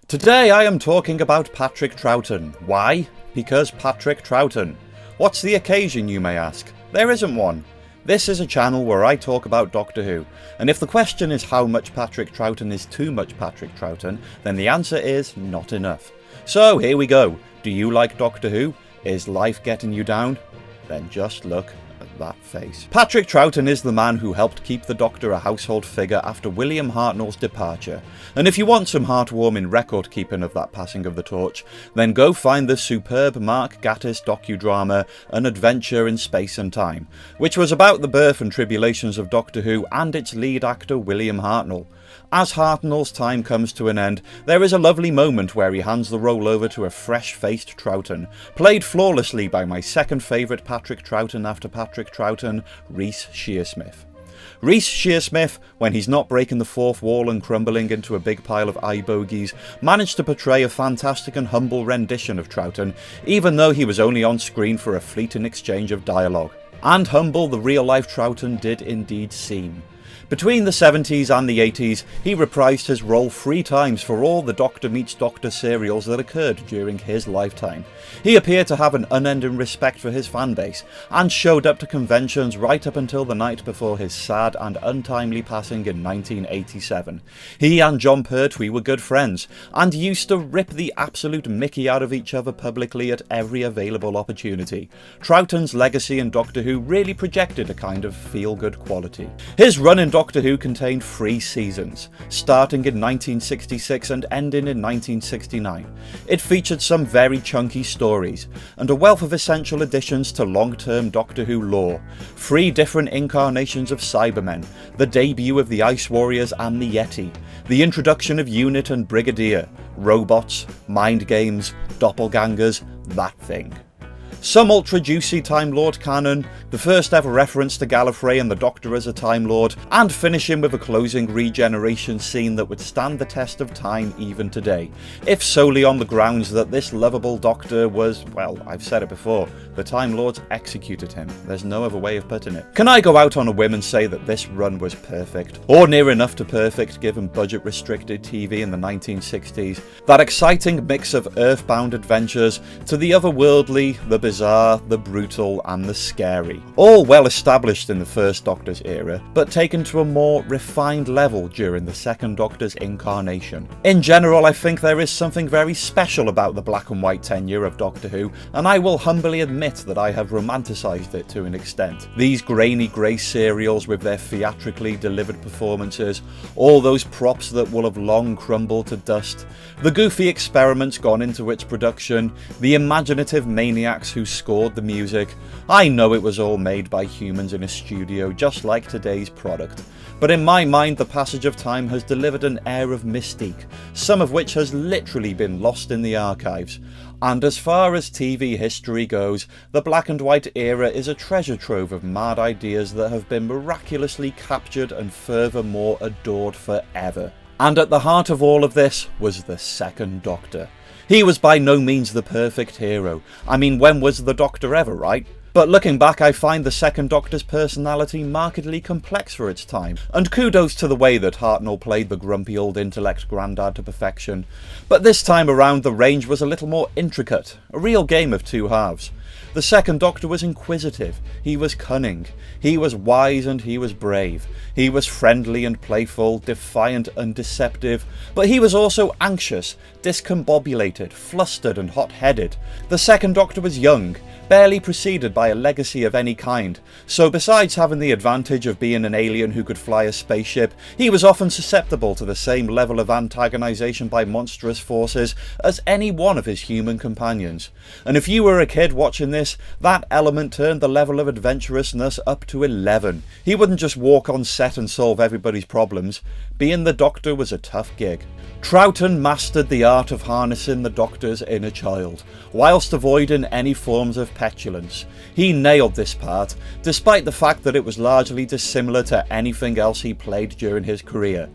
Today I am talking about Patrick Troughton. Why? Because Patrick Troughton. What's the occasion, you may ask? There isn't one. This is a channel where I talk about Doctor Who, and if the question is how much Patrick Troughton is too much Patrick Troughton, then the answer is not enough. So here we go. Do you like Doctor Who? Is life getting you down? Then just look at that face. Patrick Troughton is the man who helped keep the Doctor a household figure after William Hartnell's departure. And if you want some heartwarming record keeping of that passing of the torch, then go find the superb Mark Gatiss docudrama An Adventure in Space and Time, which was about the birth and tribulations of Doctor Who and its lead actor William Hartnell. As Hartnell's time comes to an end, there is a lovely moment where he hands the role over to a fresh-faced Troughton, played flawlessly by my second favourite Patrick Troughton after Patrick Troughton, Reece Shearsmith. Reece Shearsmith, when he's not breaking the fourth wall and crumbling into a big pile of eye bogies, managed to portray a fantastic and humble rendition of Troughton, even though he was only on screen for a fleeting exchange of dialogue. And humble the real-life Troughton did indeed seem. Between the 70s and the 80s, he reprised his role 3 times for all the Doctor Meets Doctor serials that occurred during his lifetime. He appeared to have an unending respect for his fanbase, and showed up to conventions right up until the night before his sad and untimely passing in 1987. He and John Pertwee were good friends, and used to rip the absolute mickey out of each other publicly at every available opportunity. Troughton's legacy in Doctor Who really projected a kind of feel-good quality. His run in Doctor Who contained 3 seasons, starting in 1966 and ending in 1969. It featured some very chunky stories, and a wealth of essential additions to long-term Doctor Who lore. 3 different incarnations of Cybermen, the debut of the Ice Warriors and the Yeti, the introduction of Unit and Brigadier, robots, mind games, doppelgangers, that thing. Some ultra-juicy Time Lord canon, the first ever reference to Gallifrey and the Doctor as a Time Lord, and finishing with a closing regeneration scene that would stand the test of time even today, if solely on the grounds that this lovable Doctor was, well, I've said it before, the Time Lords executed him. There's no other way of putting it. Can I go out on a whim and say that this run was perfect, or near enough to perfect given budget-restricted TV in the 1960s? That exciting mix of earthbound adventures to the otherworldly, the bizarre, the brutal and the scary. All well established in the first Doctor's era, but taken to a more refined level during the second Doctor's incarnation. In general, I think there is something very special about the black and white tenure of Doctor Who, and I will humbly admit that I have romanticised it to an extent. These grainy grey serials with their theatrically delivered performances, all those props that will have long crumbled to dust, the goofy experiments gone into its production, the imaginative maniacs who scored the music. I know it was all made by humans in a studio just like today's product, but in my mind the passage of time has delivered an air of mystique, some of which has literally been lost in the archives. And as far as TV history goes, the black and white era is a treasure trove of mad ideas that have been miraculously captured and furthermore adored forever. And at the heart of all of this was the second Doctor. He was by no means the perfect hero. I mean, when was the Doctor ever, right? But looking back, I find the second Doctor's personality markedly complex for its time, and kudos to the way that Hartnell played the grumpy old intellect grandad to perfection. But this time around the range was a little more intricate, a real game of 2 halves. The second Doctor was inquisitive, he was cunning, he was wise and he was brave, he was friendly and playful, defiant and deceptive, but he was also anxious, discombobulated, flustered and hot-headed. The second Doctor was young, barely preceded by a legacy of any kind, so besides having the advantage of being an alien who could fly a spaceship, he was often susceptible to the same level of antagonisation by monstrous forces as any one of his human companions. And if you were a kid watching this, that element turned the level of adventurousness up to 11. He wouldn't just walk on set and solve everybody's problems. Being the Doctor was a tough gig. Troughton mastered the art of harnessing the Doctor's inner child, whilst avoiding any forms of petulance. He nailed this part, despite the fact that it was largely dissimilar to anything else he played during his career.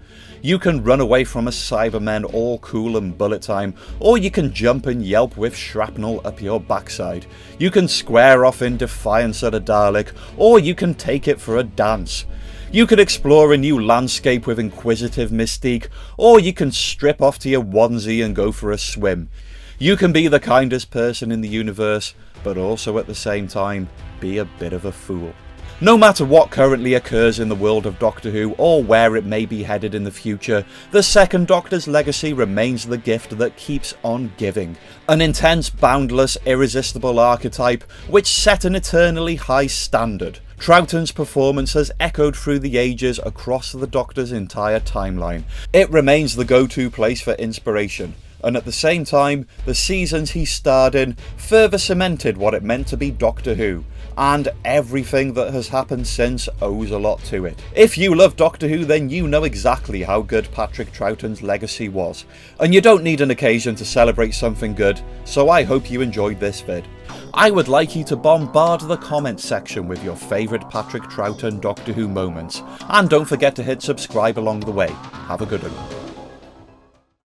You can run away from a Cybermen all cool and bullet time, or you can jump and yelp with shrapnel up your backside. You can square off in defiance at a Dalek, or you can take it for a dance. You could explore a new landscape with inquisitive mystique, or you can strip off to your onesie and go for a swim. You can be the kindest person in the universe, but also at the same time be a bit of a fool. No matter what currently occurs in the world of Doctor Who or where it may be headed in the future, the Second Doctor's legacy remains the gift that keeps on giving. An intense, boundless, irresistible archetype which set an eternally high standard. Troughton's performance has echoed through the ages across the Doctor's entire timeline. It remains the go-to place for inspiration, and at the same time, the seasons he starred in further cemented what it meant to be Doctor Who, and everything that has happened since owes a lot to it. If you love Doctor Who, then you know exactly how good Patrick Troughton's legacy was, and you don't need an occasion to celebrate something good, so I hope you enjoyed this vid. I would like you to bombard the comments section with your favourite Patrick Troughton Doctor Who moments, and don't forget to hit subscribe along the way. Have a good one.